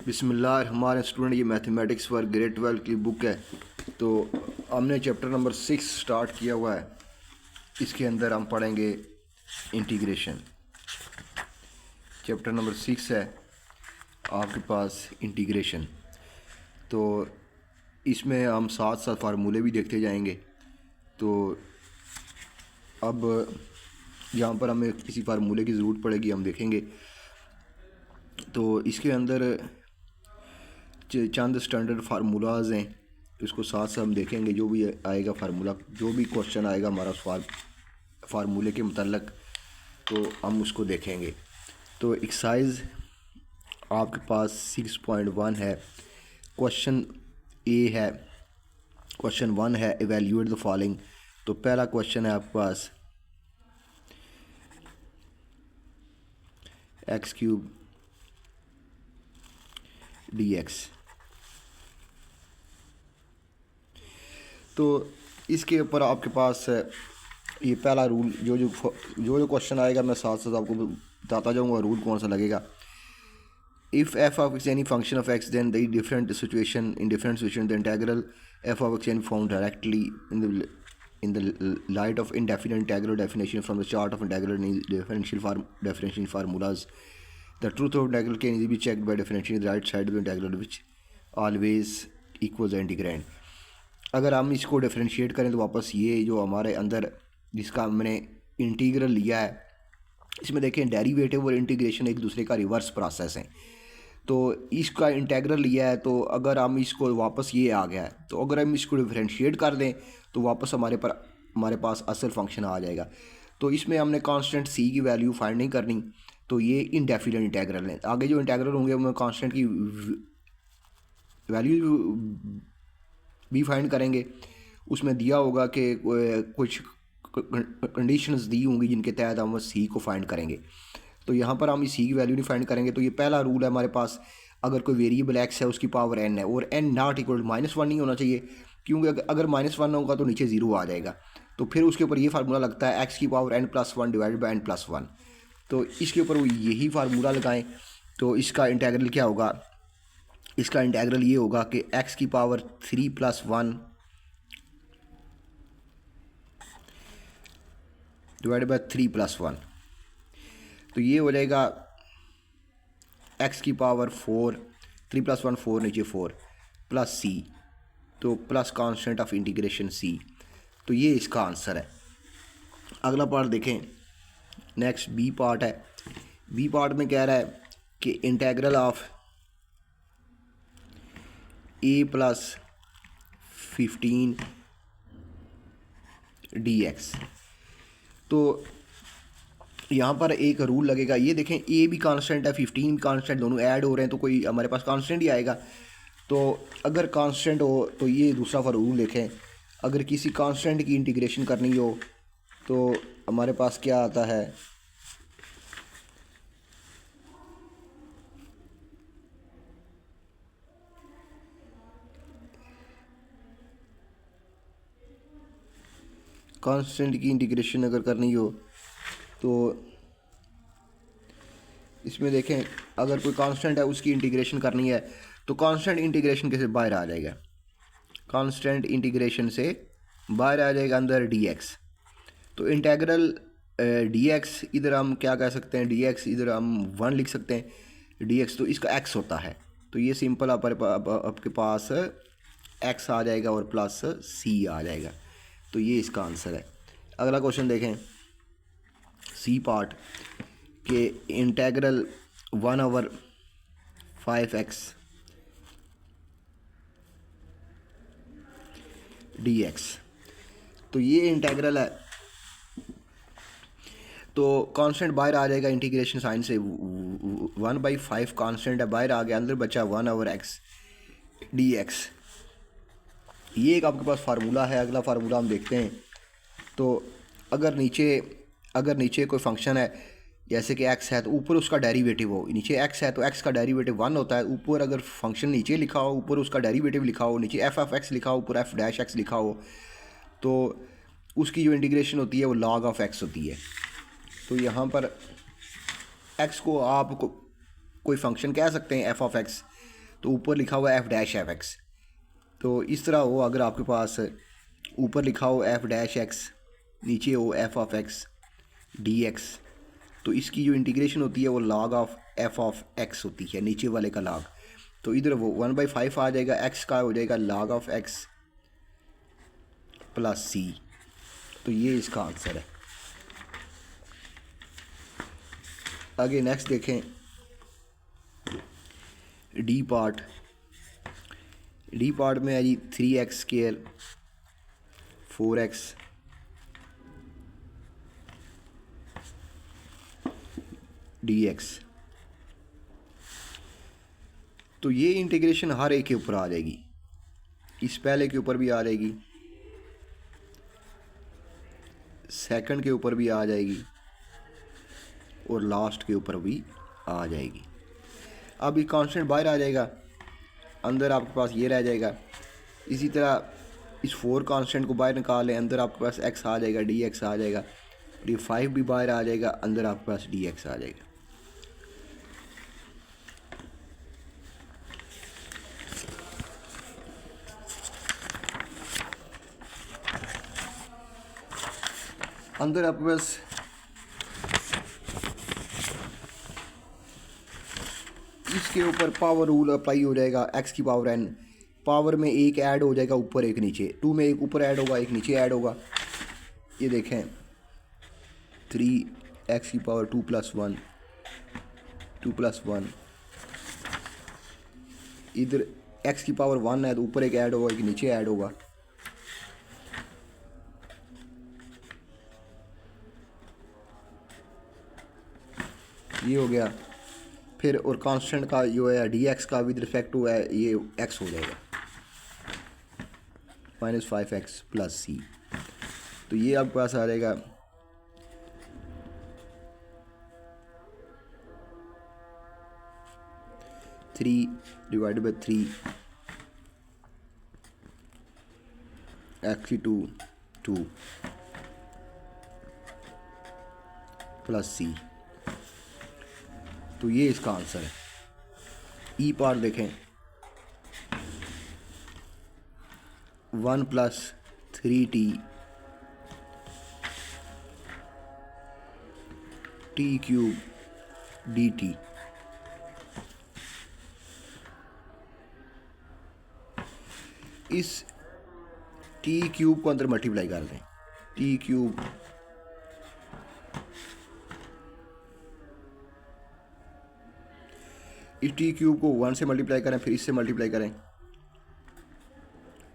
बिस्मिल्लाह। हमारे स्टूडेंट ये mathematics for grade 12 की बुक है। तो हमने चैप्टर नंबर 6 स्टार्ट किया हुआ है। इसके अंदर हम पढ़ेंगे इंटीग्रेशन। चैप्टर नंबर 6 है आपके पास इंटीग्रेशन। तो इसमें हम साथ साथ फार्मूले भी देखते जाएंगे। तो अब यहाँ पर हमें किसी फार्मूले की ज़रूरत पड़ेगी, हम देखेंगे। तो इसके अंदर चंद स्टैंडर्ड फार्मूलाज हैं, इसको साथ साथ हम देखेंगे। जो भी आएगा फार्मूला, जो भी क्वेश्चन आएगा हमारा फार्मूले के मतलब, तो हम उसको देखेंगे। तो एक्सरसाइज आपके पास 6.1 है। क्वेश्चन ए है, क्वेश्चन 1 है एवेल्यूएट द फॉलोइंग। तो पहला क्वेश्चन है आपके पास x³ dx। तो इसके ऊपर आपके पास ये पहला रूल, जो क्वेश्चन आएगा मैं साथ साथ आपको बताता जाऊंगा रूल कौन सा लगेगा। If f of x any function of x, then the different situation in different situation the integral f of x and found directly in the light of indefinite integral definition from the chart of integral differential formulas. The truth of integral can easily be checked by differentiating the right side of the integral, which always equals the integrand. अगर हम इसको differentiate करें तो वापस ये जो हमारे अंदर जिसका हमने इंटीग्रल लिया है, इसमें देखें डेरिवेटिव और इंटीग्रेशन एक दूसरे का रिवर्स प्रोसेस है। तो इसका इंटीग्रल लिया है, तो अगर हम इसको वापस ये आ गया है, तो अगर हम इसको डिफरेंशिएट कर दें तो वापस हमारे पास असल फंक्शन आ जाएगा। तो इसमें हमने कांस्टेंट सी की वैल्यू फाइंड नहीं करनी, तो ये इनडेफिनिट इंटीग्रल है। आगे जो इंटीग्रल होंगे उनमें कांस्टेंट की वैल्यू भी फाइंड करेंगे। उसमें दिया होगा कि कुछ कंडीशंस दी होंगी जिनके तहत हम सी को फाइंड करेंगे। तो यहाँ पर हम इस सी की वैल्यू नहीं फाइंड करेंगे। तो ये पहला रूल है हमारे पास, अगर कोई वेरिएबल एक्स है उसकी पावर एन है और एन नॉट इक्वल -1 नहीं होना चाहिए, क्योंकि अगर -1 होगा तो नीचे ज़ीरो आ जाएगा। तो फिर उसके ऊपर ये फार्मूला लगता है एक्स की power n+1 divided by n+1। तो इसके ऊपर वो यही फार्मूला लगाएं। तो इसका इंटीग्रल क्या होगा, इसका इंटीग्रल ये होगा कि x की पावर 3+1 डिवाइडेड बाई 3+1। तो ये हो जाएगा x की पावर 4, 3+1 4, नीचे 4 प्लस c, तो plus constant of integration c। तो ये इसका आंसर है। अगला पार्ट देखें, नेक्स्ट बी पार्ट है। बी पार्ट में कह रहा है कि इंटीग्रल ऑफ a+15 dx। तो यहाँ पर एक रूल लगेगा, ये देखें a भी कांस्टेंट है 15 भी कांस्टेंट, दोनों ऐड हो रहे हैं तो कोई हमारे पास कांस्टेंट ही आएगा। तो अगर कांस्टेंट हो तो ये दूसरा फॉर रूल देखें, अगर किसी कांस्टेंट की इंटीग्रेशन करनी हो तो हमारे पास क्या आता है, कांस्टेंट की इंटीग्रेशन अगर करनी हो तो इसमें देखें अगर कोई कांस्टेंट है उसकी इंटीग्रेशन करनी है तो कांस्टेंट इंटीग्रेशन के से बाहर आ जाएगा, कांस्टेंट इंटीग्रेशन से बाहर आ जाएगा अंदर dx। तो इंटीग्रल dx इधर हम क्या कह सकते हैं, dx इधर हम 1 लिख सकते हैं, dx तो इसका x होता है। तो ये सिंपल आपके पास x आ जाएगा और प्लस c आ जाएगा। तो ये इसका आंसर है। अगला क्वेश्चन देखें, सी पार्ट के इंटीग्रल 1/5x dx। तो ये इंटीग्रल है, तो कांस्टेंट बाहर आ जाएगा इंटीग्रेशन साइन से, 1/5 कांस्टेंट है बाहर आ गया, अंदर बचा 1/x dx। ये एक आपके पास फार्मूला है। अगला फार्मूला हम देखते हैं। तो अगर नीचे कोई फंक्शन है, जैसे कि x है तो ऊपर उसका डेरिवेटिव हो, नीचे x है तो x का डेरिवेटिव 1 होता है। ऊपर अगर फंक्शन नीचे लिखा हो, ऊपर उसका डेरिवेटिव लिखा हो, नीचे f(x) लिखा हो, ऊपर f'(x) लिखा हो, तो उसकी जो इंटीग्रेशन होती है वो log of x होती है। तो यहाँ पर x को आप कोई फंक्शन कह सकते हैं f(x), तो ऊपर लिखा हुआ एफ डैश एफ एक्स। तो इस तरह हो, अगर आपके पास ऊपर लिखा हो एफ डैश एक्स, नीचे हो F of x D x, तो इसकी जो इंटीग्रेशन होती है वो log of F of x होती है, नीचे वाले का लॉग। तो इधर वो 1/5 आ जाएगा, एक्स का हो जाएगा लॉग ऑफ एक्स प्लस सी। तो ये इसका आंसर है। आगे नेक्स्ट देखें डी पार्ट। डी पार्ट में है जी 3x स्केयर 4x dx। तो ये इंटीग्रेशन हर एक के ऊपर आ जाएगी, इस पहले के ऊपर भी आ जाएगी, सेकंड के ऊपर भी आ जाएगी और लास्ट के ऊपर भी आ जाएगी। अब ये कांस्टेंट बाहर आ जाएगा, अंदर आपके पास ये रह जाएगा। इसी तरह इस 4 कांस्टेंट को बाहर निकाल लें, अंदर आपके पास x आ जाएगा, dx आ जाएगा, और ये 5 भी बाहर आ जाएगा, अंदर आपके पास dx आ जाएगा। अंदर आपके पास इसके ऊपर पावर रूल अप्लाई हो जाएगा, x की पावर n, पावर में एक ऐड हो जाएगा ऊपर एक नीचे, 2 में एक ऊपर ऐड होगा एक नीचे ऐड होगा। ये देखें 3x की पावर 2 + 1 2 + 1, इधर x की पावर 1 है तो ऊपर एक ऐड होगा एक नीचे ऐड होगा। ये हो गया। फिर और कांस्टेंट का जो है dx का विद रिस्पेक्ट टू है ये x हो जाएगा -5x + c। तो ये आपके पास आ जाएगा 3 / 3 x 2 + c। तो ये इसका आंसर है। ई पार्ट देखें 1 + 3t t³ dt। इस t³ को अंदर मल्टीप्लाई कर दें, t³, इस t³ को 1 से मल्टीप्लाई करें, फिर इससे मल्टीप्लाई करें,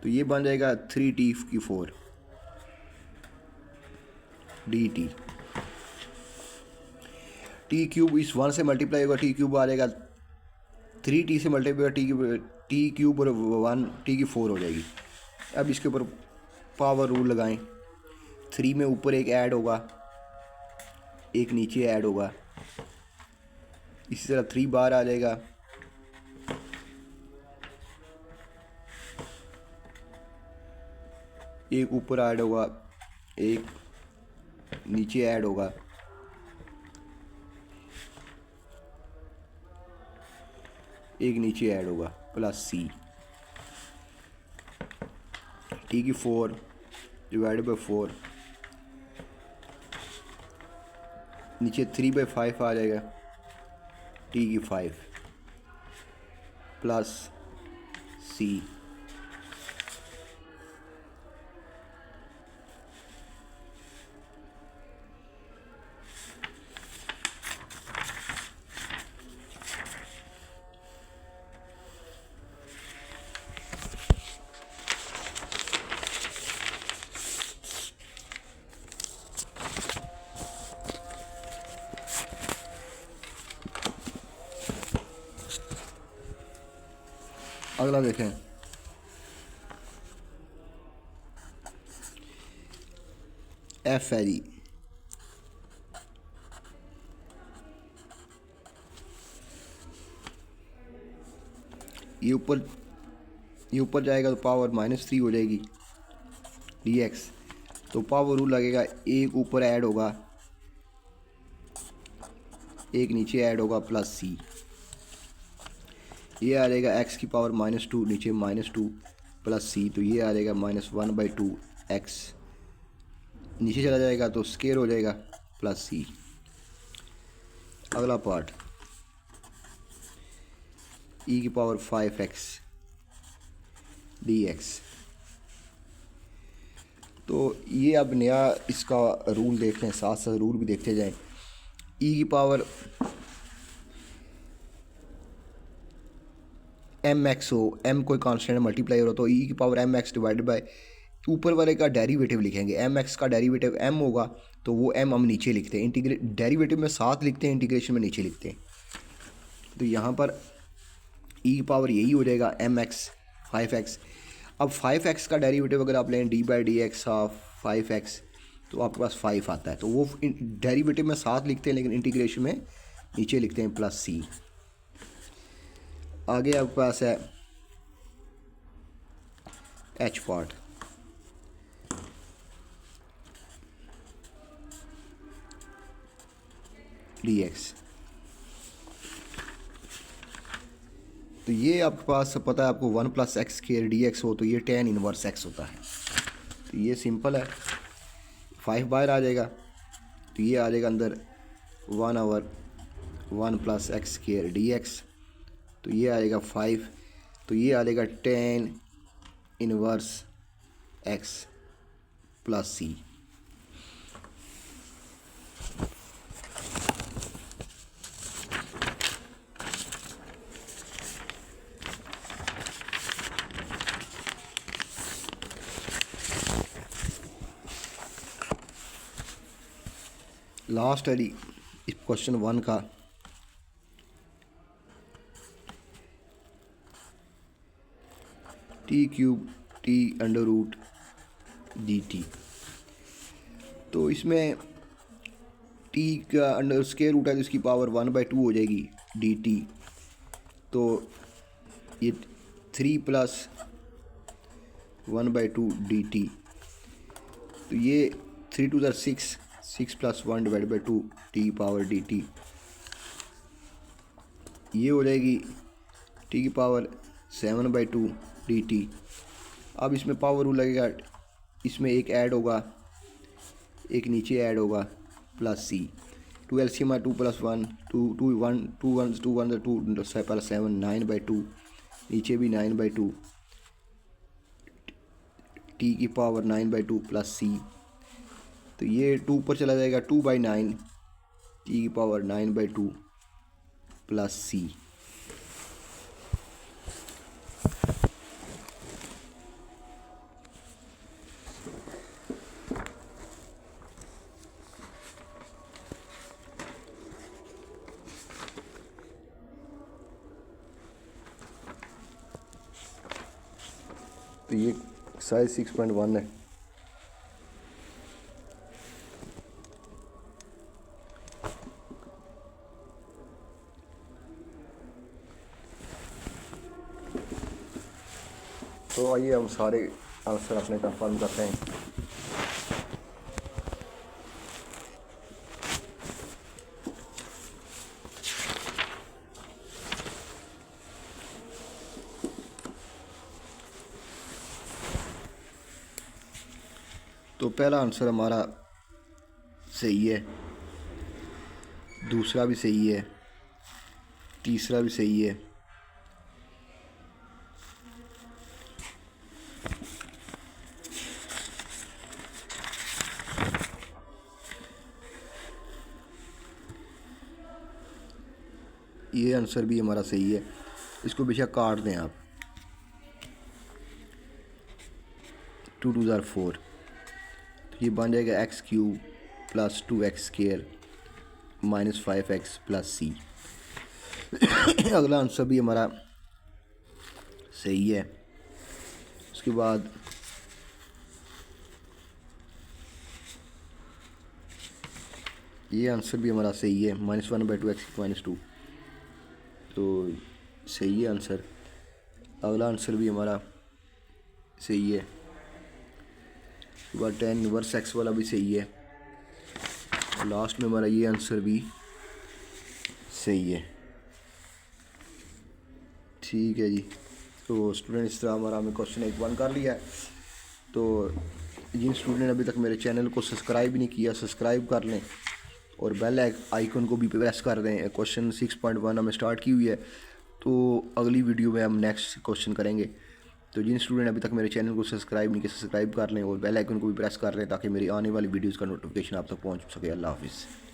तो ये बन जाएगा 3t⁴ dt। t³ इस 1 से मल्टीप्लाई होगा, t³ आ जाएगा 3t से मल्टीप्लाई होगा, t³ और 1 t⁴ हो जाएगी। अब इसके ऊपर पावर रूल लगाएं, 3 में ऊपर एक ऐड होगा एक नीचे ऐड होगा, इसी तरह 3 बार आ जाएगा, एक ऊपर ऐड होगा एक नीचे ऐड होगा, एक नीचे ऐड होगा +c। t⁴ / 4 नीचे 3/5 आ जाएगा, t⁵ +c। अगला देखें एफ है जी, ये ऊपर जाएगा तो पावर -3 हो जाएगी dx। तो पावर रूल लगेगा, एक ऊपर ऐड होगा एक नीचे ऐड होगा +c। ये आ जाएगा एक्स की पावर -2, नीचे -2 प्लस सी, तो ये आ जाएगा -1/2 एक्स, नीचे चला जाएगा तो स्केयर हो जाएगा प्लस सी। अगला पार्ट ई की पावर 5x dx। तो ये अब नया इसका रूल देखते हैं, साथ साथ रूल भी देखते जाएं। ई की पावर mx हो, m कोई कांस्टेंट मल्टीप्लाई हो तो ई की पावर mx डिवाइडेड बाय ऊपर वाले का डेरिवेटिव लिखेंगे। mx का डेरिवेटिव m होगा तो वो m हम नीचे लिखते हैं, इंटीग्रेट डेरिवेटिव में साथ लिखते हैं, इंटीग्रेशन में नीचे लिखते हैं। तो यहाँ पर ई की पावर यही हो जाएगा mx 5x। अब 5x का डेरिवेटिव अगर आप लें d/dx ऑफ 5x तो आपके पास 5 आता है, तो वो डेरिवेटिव में साथ लिखते हैं लेकिन इंटीग्रेशन में नीचे लिखते हैं प्लस सी। आगे आपके पास है h पार्ट, dx। तो ये आपके पास पता है आपको 1 + x² dx हो तो ये tan इनवर्स x होता है। तो ये सिंपल है, 5 बाहर आ जाएगा तो ये आ जाएगा अंदर 1/1 + x² dx, तो ये आ जाएगा 5, तो ये आ जाएगा tan इनवर्स x प्लस सी। लास्ट है इस क्वेश्चन 1 का, t³ t√dt। तो इसमें t का अंडर स्क्वायर रूट है तो इसकी पावर 1/2 हो जाएगी dt। तो ये 3 + 1/2 dt, तो ये 3 × 6, 6 + 1/2 t पावर dt, ये हो जाएगी t की पावर 7/2 dt। अब इसमें पावर रूल लगेगा, इसमें एक ऐड होगा, एक नीचे ऐड होगा प्लस सी। 2 LCM 2 + 1 2 2 1 2 1 2 1 2 7 9/2, नीचे भी 9/2 t की पावर 9/2 प्लस सी। तो ये 2 पर चला जाएगा 2/9 t की पावर 9/2 प्लस सी। तो ये साइज 6.1 है। तो आइए हम सारे आंसर अपने कंफर्म करते हैं। तो पहला आंसर हमारा सही है, दूसरा भी सही है, तीसरा भी सही है, ये आंसर भी हमारा सही है। इसको बेशक काट दें आप, 2 × 2 = 4, तो ये बन जाएगा x³ + 2x² - 5x प्लस सी। अगला आंसर भी हमारा सही है। उसके बाद ये आंसर भी हमारा सही है, -1/2 x³ -2, तो सही है आंसर। अगला आंसर भी हमारा सही है। उसके बाद tan इनवर्स x वाला भी सही है। लास्ट में हमारा ये आंसर भी सही है। ठीक है जी। तो स्टूडेंट इस तरह हमारा हमने क्वेश्चन 1 कर लिया है। तो जिन स्टूडेंट ने अभी तक मेरे चैनल को सब्सक्राइब नहीं किया, सब्सक्राइब कर लें और बेल आइकन को भी प्रेस कर दें। क्वेश्चन 6.1 हमें स्टार्ट की हुई है, तो अगली वीडियो में हम नेक्स्ट क्वेश्चन करेंगे। तो जिन स्टूडेंट अभी तक मेरे चैनल को सब्सक्राइब नहीं किया, सब्सक्राइब कर लें और बेल आइकन को भी प्रेस कर लें ताकि मेरी आने वाली वीडियोज़ का नोटिफिकेशन आप तक पहुँच सके। अल्लाह हाफिज़।